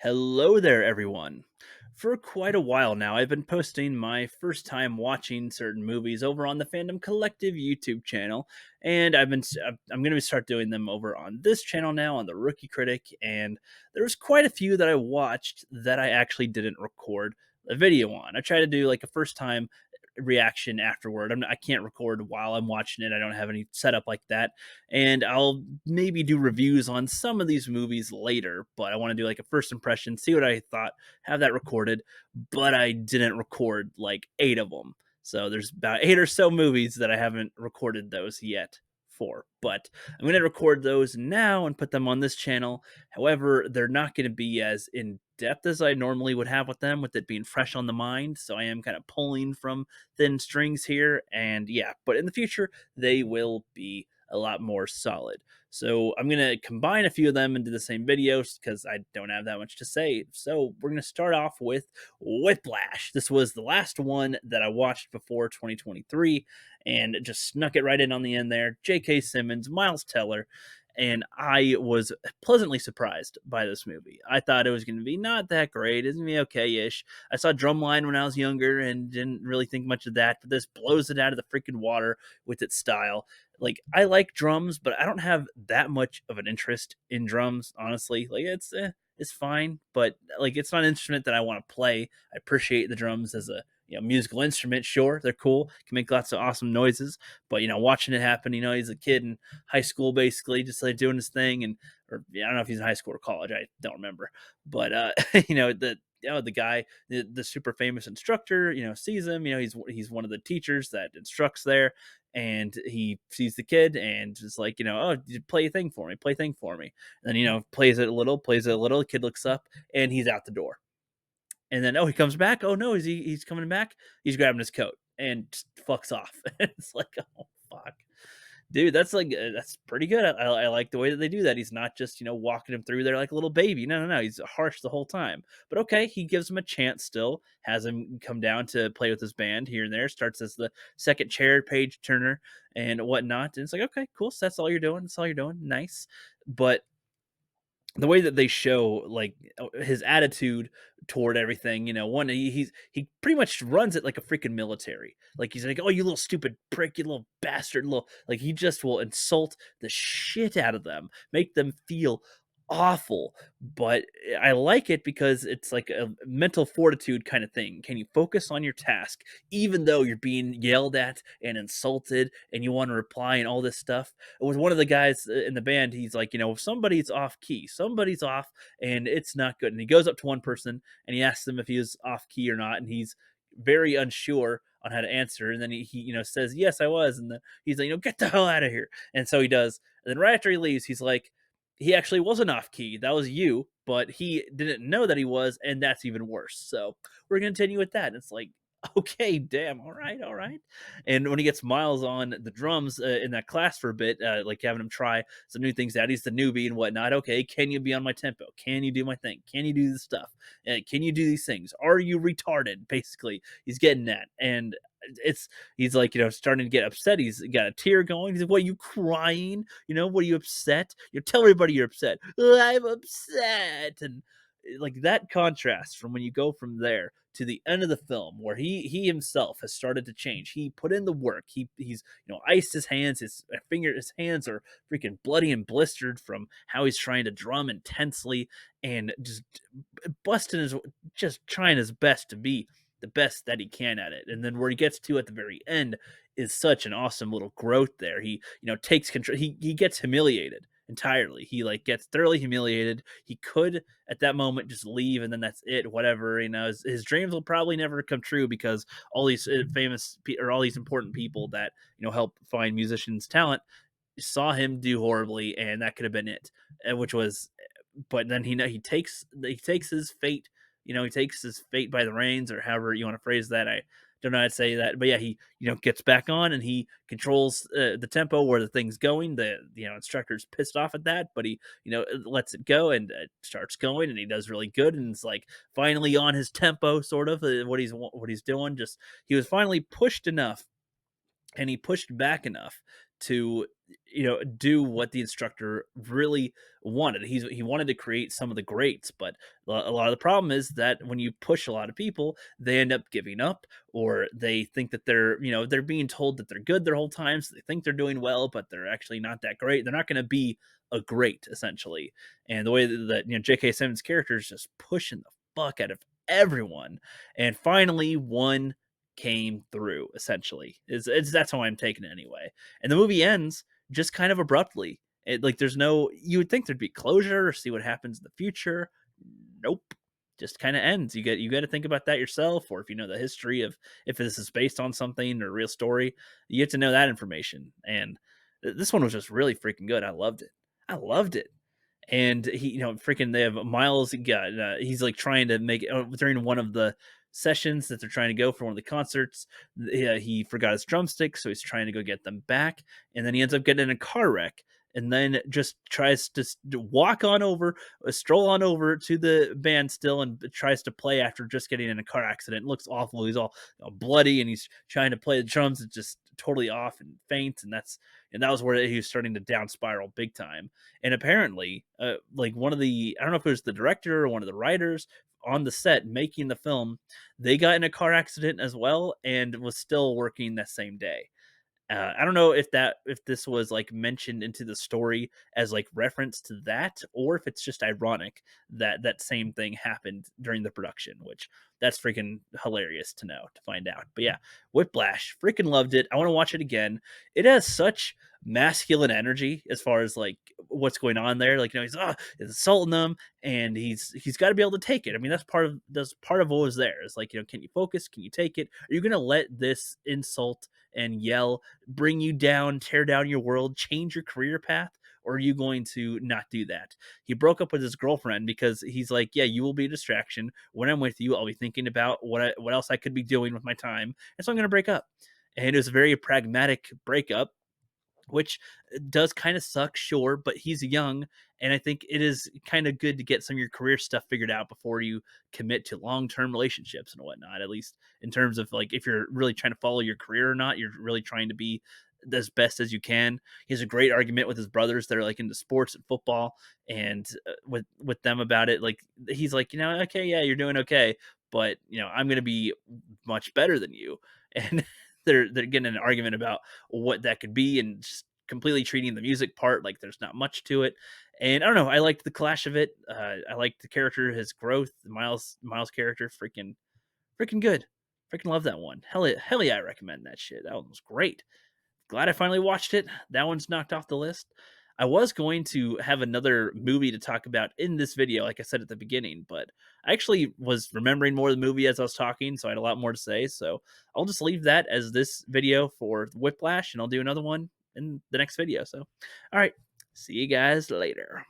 Hello there, everyone. For quite a while now, I've been posting my first time watching certain movies over on the Fandom Collective YouTube channel, and I'm going to start doing them over on this channel now on the Rookie Critic. And there's quite a few that I watched that I actually didn't record a video on. I try to do like a first time reaction afterward. I can't record while I'm watching it. I don't have any setup like that, and I'll maybe do reviews on some of these movies later, but I want to do like a first impression, see what I thought, have that recorded, but I didn't record like 8 of them. So there's about 8 or so movies that I haven't recorded those yet for, but I'm going to record those now and put them on this channel. However, they're not going to be as in depth as I normally would have with them, with it being fresh on the mind. So I am kind of pulling from thin strings here, and yeah, but in the future, they will be a lot more solid. So I'm going to combine a few of them into the same videos because I don't have that much to say. So we're going to start off with Whiplash. This was the last one that I watched before 2023 and just snuck it right in on the end there. J.K. Simmons, Miles Teller, and I was pleasantly surprised by this movie. I thought it was going to be not that great. It's going to be okay-ish. I saw Drumline when I was younger and didn't really think much of that, but this blows it out of the freaking water with its style. Like, I like drums, but I don't have that much of an interest in drums, honestly. Like, it's fine, but like, it's not an instrument that I want to play. I appreciate the drums as a musical instrument. Sure, they're cool, can make lots of awesome noises, but watching it happen, he's a kid in high school, basically, just like doing his thing, and or yeah, I don't know if he's in high school or college, I don't remember, but the guy, the super famous instructor, sees him. He's one of the teachers that instructs there, and he sees the kid and is like, oh, play a thing for me, play a thing for me. And then plays it a little, plays it a little. The kid looks up and he's out the door. And then, oh, he comes back. Oh no, he's coming back? He's grabbing his coat and just fucks off. It's like, oh fuck, dude, that's pretty good. I like the way that they do that. He's not just walking him through there like a little baby. No, no, no. He's harsh the whole time. But okay, he gives him a chance. Still has him come down to play with his band here and there. Starts as the second chair page turner and whatnot. And it's like, okay, cool. So that's all you're doing. That's all you're doing. Nice. But the way that they show like his attitude toward everything, one he pretty much runs it like a freaking military. Like, he's like, oh, you little stupid prick, you little bastard, little, like, he just will insult the shit out of them, make them feel awful. But I like it because it's like a mental fortitude kind of thing. Can you focus on your task even though you're being yelled at and insulted and you want to reply and all this stuff? With one of the guys in the band, he's like, if somebody's off key, somebody's off, and it's not good. And he goes up to one person and he asks them if he was off key or not, and he's very unsure on how to answer. And then he says, "Yes, I was." And then he's like, "Get the hell out of here!" And so he does. And then right after he leaves, he's like, "He actually wasn't off key. That was you." But he didn't know that he was, and that's even worse. So we're gonna continue with that. And it's like, okay, damn, all right, all right. And when he gets Miles on the drums in that class for a bit, like having him try some new things out, he's the newbie and whatnot. Okay, can you be on my tempo? Can you do my thing? Can you do this stuff? Can you do these things? Are you retarded? Basically, he's getting that, and he's like, starting to get upset. He's got a tear going. He's like, "What, are you crying? What, are you upset? Tell everybody you're upset." "I'm upset." And like, that contrast from when you go from there to the end of the film, where he himself has started to change. He put in the work. He's iced his hands. His hands are freaking bloody and blistered from how he's trying to drum intensely and just busting his, just trying his best to be the best that he can at it. And then where he gets to at the very end is such an awesome little growth there. He takes control. He gets humiliated entirely. He like gets thoroughly humiliated. He could at that moment just leave and then that's it, whatever. His dreams will probably never come true because all these or all these important people that help find musicians talent saw him do horribly, and that could have been it. Which was, but then he takes his fate. He takes his fate by the reins, or however you want to phrase that. I don't know how to say that, but yeah, he gets back on and he controls the tempo where the thing's going. The instructor's pissed off at that, but he lets it go and starts going, and he does really good, and it's like finally on his tempo, sort of what he's doing. Just he was finally pushed enough, and he pushed back enough to do what the instructor really wanted. He wanted to create some of the greats, but a lot of the problem is that when you push a lot of people, they end up giving up, or they think that they're being told that they're good their whole time, so they think they're doing well, but they're actually not that great. They're not going to be a great, essentially. And the way that J.K. Simmons' character is just pushing the fuck out of everyone, and finally one came through. Essentially, is that's how I'm taking it anyway. And the movie ends just kind of abruptly. Like there's no, you would think there'd be closure or see what happens in the future. Nope. Just kind of ends. You get to think about that yourself, or if you know the history of if this is based on something or a real story, you get to know that information. And this one was just really freaking good. I loved it. I loved it. And he, freaking, they have Miles. He's like trying to make it during one of the sessions that they're trying to go for one of the concerts. He forgot his drumsticks, so he's trying to go get them back, and then he ends up getting in a car wreck. And then just tries to walk on over, stroll on over to the band still, and tries to play after just getting in a car accident. It looks awful. He's all bloody, and he's trying to play the drums. It's just totally off and faint, and that was where he was starting to down spiral big time. And apparently, like one of the, I don't know if it was the director or one of the writers on the set making the film, they got in a car accident as well and was still working that same day. I don't know if this was like mentioned into the story as like reference to that, or if it's just ironic that that same thing happened during the production, which that's freaking hilarious to find out. But yeah, Whiplash, freaking loved it. I want to watch it again. It has such masculine energy as far as like what's going on there. Like he's insulting them, and he's got to be able to take it. I mean, that's part of what was there. It's like, can you focus? Can you take it? Are you gonna let this insult and yell bring you down, tear down your world, change your career path? Or are you going to not do that? He broke up with his girlfriend because he's like, yeah, you will be a distraction. When I'm with you, I'll be thinking about what else I could be doing with my time. And so I'm going to break up. And it was a very pragmatic breakup, which does kind of suck, sure, but he's young, and I think it is kind of good to get some of your career stuff figured out before you commit to long-term relationships and whatnot. At least in terms of like if you're really trying to follow your career or not, you're really trying to be as best as you can. He has a great argument with his brothers that are like into sports and football, and with them about it. Like he's like, okay, yeah, you're doing okay, but I'm gonna be much better than you, and they're getting an argument about what that could be, and just completely treating the music part like there's not much to it. And I don't know, I liked the clash of it. I liked the character, his growth. The Miles character, freaking good. Freaking love that one. Hell yeah, I recommend that shit. That one was great. Glad I finally watched it. That one's knocked off the list. I was going to have another movie to talk about in this video, like I said at the beginning, but I actually was remembering more of the movie as I was talking, so I had a lot more to say. So I'll just leave that as this video for Whiplash, and I'll do another one in the next video. So, all right, see you guys later.